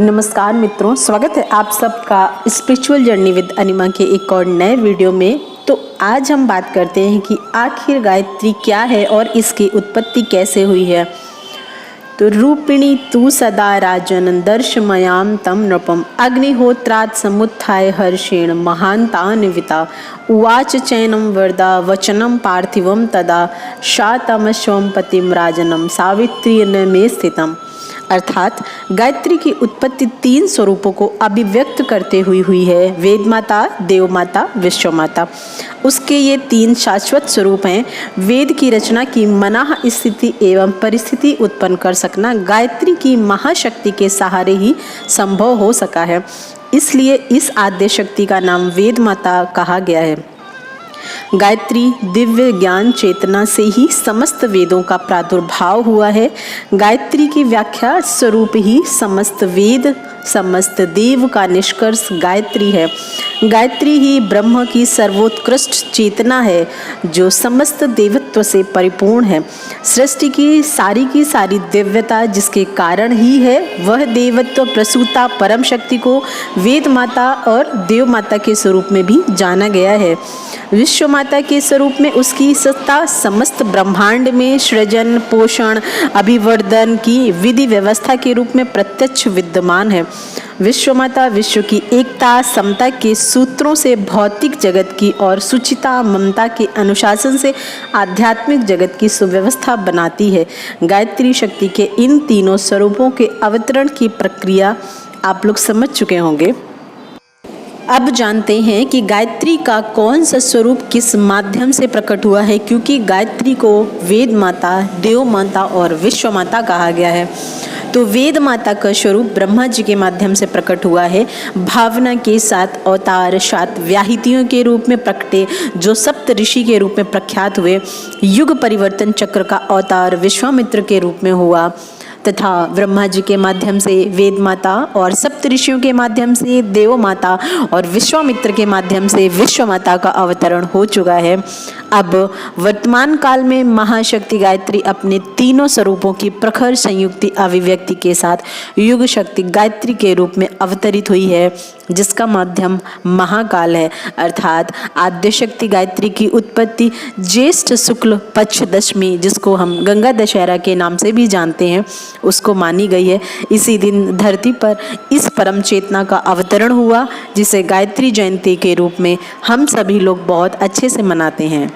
नमस्कार मित्रों, स्वागत है आप सबका स्पिरिचुअल जर्नी विद अनिमा के एक और नए वीडियो में। तो आज हम बात करते हैं कि आखिर गायत्री क्या है और इसकी उत्पत्ति कैसे हुई है। तो रूपिणी तू सदा राजन दर्शमयाम तम नृपम अग्निहोत्रात् समुत्थाय हर्षेण महान्तान्विता उवाच चैनम वरदा वचनम पार्थिवम तदा शातमश्वम पतिम राजनम सावित्री में स्थितम। अर्थात गायत्री की उत्पत्ति 3 स्वरूपों को अभिव्यक्त करते हुई है। वेद माता, देव माता, विश्व माता। उसके ये 3 शाश्वत स्वरूप हैं। वेद की रचना की मनाह स्थिति एवं परिस्थिति उत्पन्न कर सकना गायत्री की महाशक्ति के सहारे ही संभव हो सका है। इसलिए इस आद्य शक्ति का नाम वेद माता कहा गया है। गायत्री दिव्य ज्ञान चेतना से ही समस्त वेदों का प्रादुर्भाव हुआ है। गायत्री की व्याख्या स्वरूप ही समस्त वेद समस्त देव का निष्कर्ष गायत्री है। गायत्री ही ब्रह्म की सर्वोत्कृष्ट चेतना है जो समस्त देवत्व से परिपूर्ण है। सृष्टि की सारी दिव्यता जिसके कारण ही है, वह देवत्व प्रसूता परम शक्ति को वेद माता और देव माता के स्वरूप में भी जाना गया है। विश्व माता के स्वरूप में उसकी सत्ता समस्त ब्रह्मांड में सृजन पोषण अभिवर्धन की विधि व्यवस्था के रूप में प्रत्यक्ष विद्यमान है। विश्व माता विश्व की एकता समता के सूत्रों से भौतिक जगत की और सुचिता ममता के अनुशासन से आध्यात्मिक जगत की सुव्यवस्था बनाती है। गायत्री शक्ति के इन तीनों स्वरूपों के अवतरण की प्रक्रिया आप लोग समझ चुके होंगे। अब जानते हैं कि गायत्री का कौन सा स्वरूप किस माध्यम से प्रकट हुआ है, क्योंकि गायत्री को वेद माता, देव माता और विश्व माता कहा गया है। तो वेद माता का स्वरूप ब्रह्मा जी के माध्यम से प्रकट हुआ है। भावना के साथ अवतार 7 व्याहृतियों के रूप में प्रकटे जो सप्त ऋषि के रूप में प्रख्यात हुए। युग परिवर्तन चक्र का अवतार विश्वामित्र के रूप में हुआ तथा ब्रह्मा जी के माध्यम से वेद माता और सप्त ऋषियों के माध्यम से देव माता और विश्वामित्र के माध्यम से विश्व माता का अवतरण हो चुका है। अब वर्तमान काल में महाशक्ति गायत्री अपने तीनों स्वरूपों की प्रखर संयुक्ति अभिव्यक्ति के साथ युग शक्ति गायत्री के रूप में अवतरित हुई है, जिसका माध्यम महाकाल है। अर्थात आद्य शक्ति गायत्री की उत्पत्ति ज्येष्ठ शुक्ल पक्ष दशमी, जिसको हम गंगा दशहरा के नाम से भी जानते हैं, उसको मानी गई है। इसी दिन धरती पर इस परम चेतना का अवतरण हुआ, जिसे गायत्री जयंती के रूप में हम सभी लोग बहुत अच्छे से मनाते हैं।